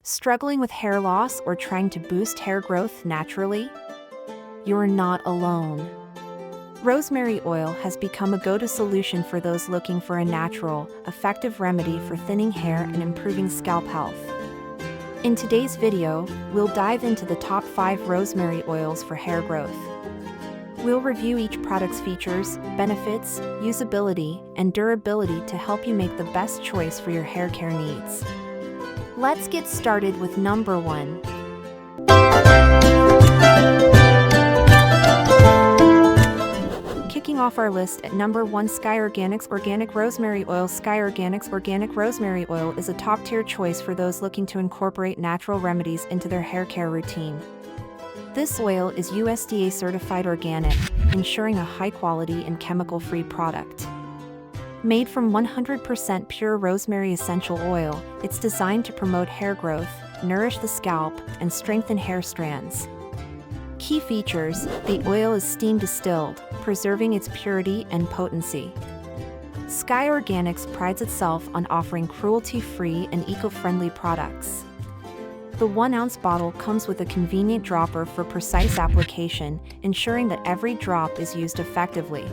Struggling with hair loss or trying to boost hair growth naturally? You're not alone. Rosemary oil has become a go-to solution for those looking for a natural, effective remedy for thinning hair and improving scalp health. In today's video, we'll dive into the top 5 rosemary oils for hair growth. We'll review each product's features, benefits, usability, and durability to help you make the best choice for your hair care needs. Let's get started with number 1. Kicking off our list at number 1, Sky Organics Organic Rosemary Oil. Sky Organics Organic Rosemary Oil is a top-tier choice for those looking to incorporate natural remedies into their hair care routine. This oil is USDA certified organic, ensuring a high-quality and chemical-free product. Made from 100% pure rosemary essential oil, it's designed to promote hair growth, nourish the scalp, and strengthen hair strands. Key features: the oil is steam distilled, preserving its purity and potency. Sky Organics prides itself on offering cruelty-free and eco-friendly products. The 1-ounce bottle comes with a convenient dropper for precise application, ensuring that every drop is used effectively.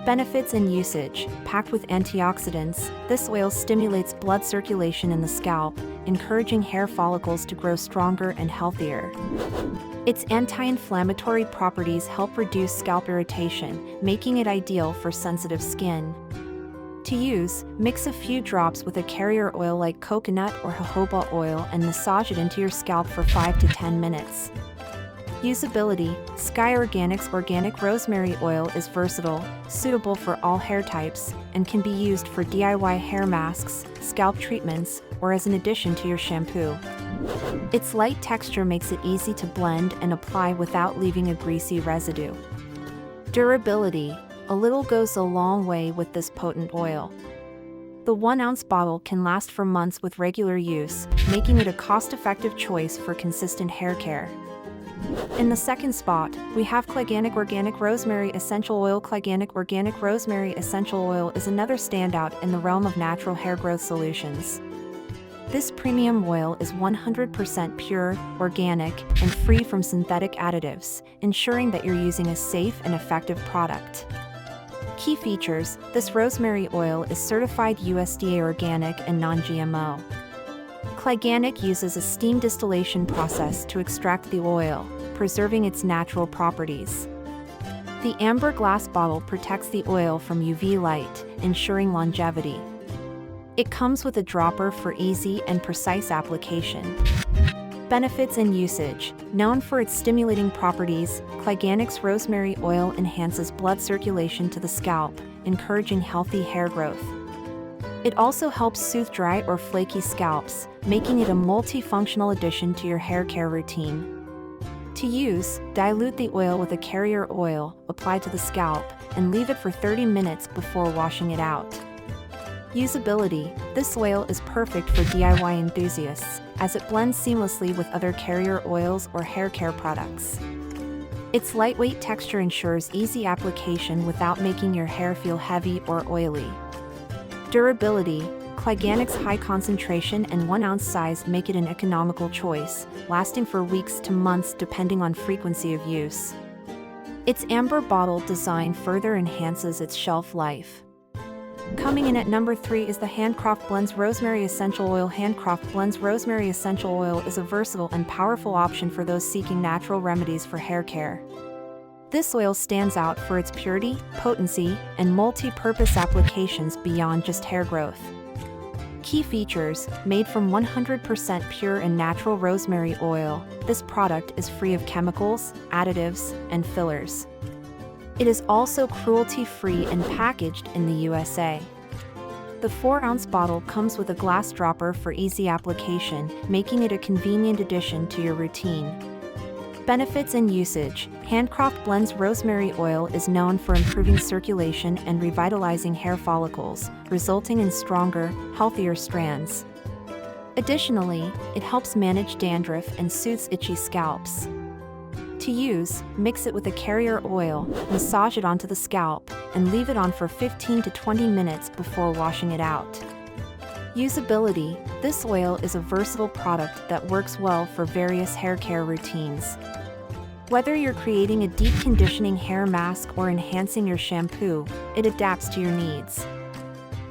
Benefits and usage: packed with antioxidants, this oil stimulates blood circulation in the scalp, encouraging hair follicles to grow stronger and healthier. Its anti-inflammatory properties help reduce scalp irritation, making it ideal for sensitive skin. To use, mix a few drops with a carrier oil like coconut or jojoba oil and massage it into your scalp for 5 to 10 minutes. Usability: Sky Organics Organic Rosemary Oil is versatile, suitable for all hair types, and can be used for DIY hair masks, scalp treatments, or as an addition to your shampoo. Its light texture makes it easy to blend and apply without leaving a greasy residue. Durability: a little goes a long way with this potent oil. The 1-ounce bottle can last for months with regular use, making it a cost-effective choice for consistent hair care. In the second spot, we have Cliganic Organic Rosemary Essential Oil. Cliganic Organic Rosemary Essential Oil is another standout in the realm of natural hair growth solutions. This premium oil is 100% pure, organic, and free from synthetic additives, ensuring that you're using a safe and effective product. Key features: this rosemary oil is certified USDA organic and non-GMO. Cliganic uses a steam distillation process to extract the oil, preserving its natural properties. The amber glass bottle protects the oil from UV light, ensuring longevity. It comes with a dropper for easy and precise application. Benefits and usage: known for its stimulating properties, Cliganic's rosemary oil enhances blood circulation to the scalp, encouraging healthy hair growth. It also helps soothe dry or flaky scalps, making it a multifunctional addition to your hair care routine. To use, dilute the oil with a carrier oil, apply to the scalp, and leave it for 30 minutes before washing it out. Usability: this oil is perfect for DIY enthusiasts, as it blends seamlessly with other carrier oils or hair care products. Its lightweight texture ensures easy application without making your hair feel heavy or oily. Durability: Cliganic's high concentration and 1-ounce size make it an economical choice, lasting for weeks to months depending on frequency of use. Its amber bottle design further enhances its shelf life. Coming in at number 3 is the Handcraft Blends Rosemary Essential Oil. Handcraft Blends Rosemary Essential Oil is a versatile and powerful option for those seeking natural remedies for hair care. This oil stands out for its purity, potency, and multi-purpose applications beyond just hair growth. Key features: made from 100% pure and natural rosemary oil, this product is free of chemicals, additives, and fillers. It is also cruelty-free and packaged in the USA. The 4-ounce bottle comes with a glass dropper for easy application, making it a convenient addition to your routine. Benefits and usage: Handcraft Blends Rosemary Oil is known for improving circulation and revitalizing hair follicles, resulting in stronger, healthier strands. Additionally, it helps manage dandruff and soothes itchy scalps. To use, mix it with a carrier oil, massage it onto the scalp, and leave it on for 15 to 20 minutes before washing it out. Usability: this oil is a versatile product that works well for various hair care routines. Whether you're creating a deep conditioning hair mask or enhancing your shampoo, it adapts to your needs.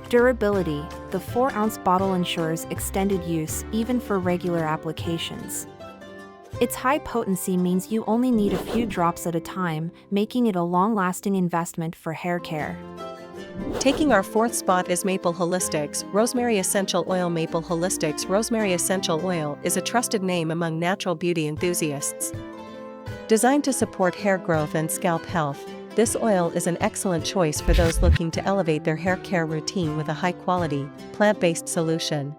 Durability: the 4-ounce bottle ensures extended use even for regular applications. Its high potency means you only need a few drops at a time, making it a long-lasting investment for hair care. Taking our 4th spot is Maple Holistics Rosemary Essential Oil. Maple Holistics Rosemary Essential Oil is a trusted name among natural beauty enthusiasts. Designed to support hair growth and scalp health, this oil is an excellent choice for those looking to elevate their hair care routine with a high-quality, plant-based solution.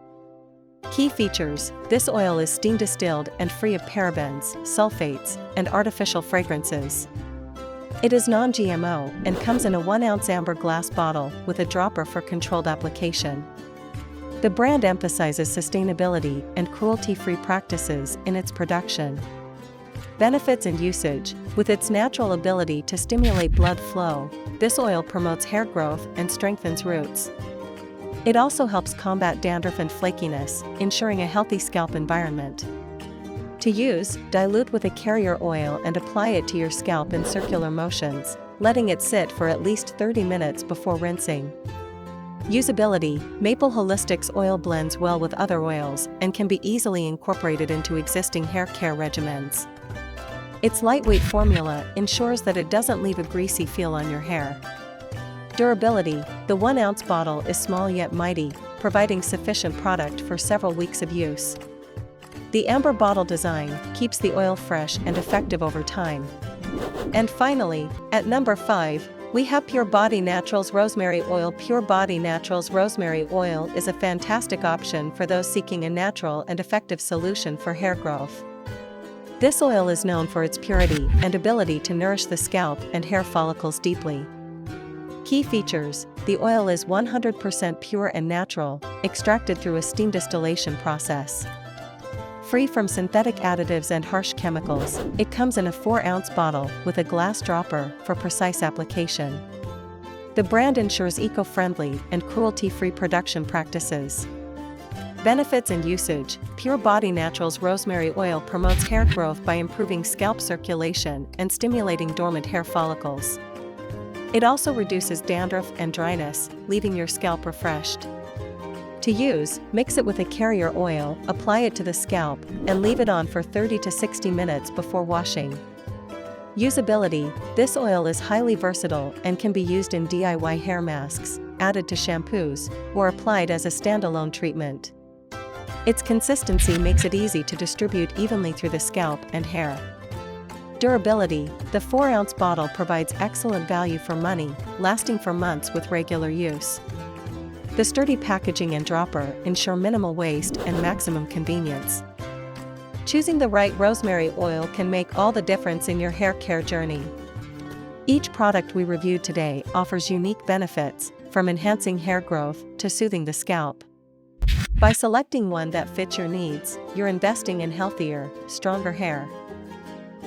Key features: this oil is steam distilled and free of parabens, sulfates, and artificial fragrances. It is non-GMO and comes in a 1-ounce amber glass bottle with a dropper for controlled application. The brand emphasizes sustainability and cruelty-free practices in its production. Benefits and usage: with its natural ability to stimulate blood flow, this oil promotes hair growth and strengthens roots. It also helps combat dandruff and flakiness, ensuring a healthy scalp environment. To use, dilute with a carrier oil and apply it to your scalp in circular motions, letting it sit for at least 30 minutes before rinsing. Usability: Maple Holistics oil blends well with other oils and can be easily incorporated into existing hair care regimens. Its lightweight formula ensures that it doesn't leave a greasy feel on your hair. Durability: the 1-ounce bottle is small yet mighty, providing sufficient product for several weeks of use. The amber bottle design keeps the oil fresh and effective over time. And finally, at number 5, we have Pure Body Naturals Rosemary Oil. Pure Body Naturals Rosemary Oil is a fantastic option for those seeking a natural and effective solution for hair growth. This oil is known for its purity and ability to nourish the scalp and hair follicles deeply. Key features: the oil is 100% pure and natural, extracted through a steam distillation process. Free from synthetic additives and harsh chemicals, it comes in a 4-ounce bottle with a glass dropper for precise application. The brand ensures eco-friendly and cruelty-free production practices. Benefits and usage: Pure Body Naturals Rosemary Oil promotes hair growth by improving scalp circulation and stimulating dormant hair follicles. It also reduces dandruff and dryness, leaving your scalp refreshed. To use, mix it with a carrier oil, apply it to the scalp, and leave it on for 30 to 60 minutes before washing. Usability: this oil is highly versatile and can be used in DIY hair masks, added to shampoos, or applied as a standalone treatment. Its consistency makes it easy to distribute evenly through the scalp and hair. Durability: the 4-ounce bottle provides excellent value for money, lasting for months with regular use. The sturdy packaging and dropper ensure minimal waste and maximum convenience. Choosing the right rosemary oil can make all the difference in your hair care journey. Each product we reviewed today offers unique benefits, from enhancing hair growth to soothing the scalp. By selecting one that fits your needs, you're investing in healthier, stronger hair.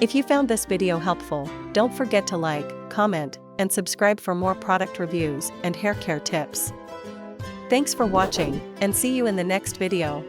If you found this video helpful, don't forget to like, comment, and subscribe for more product reviews and hair care tips. Thanks for watching, and see you in the next video.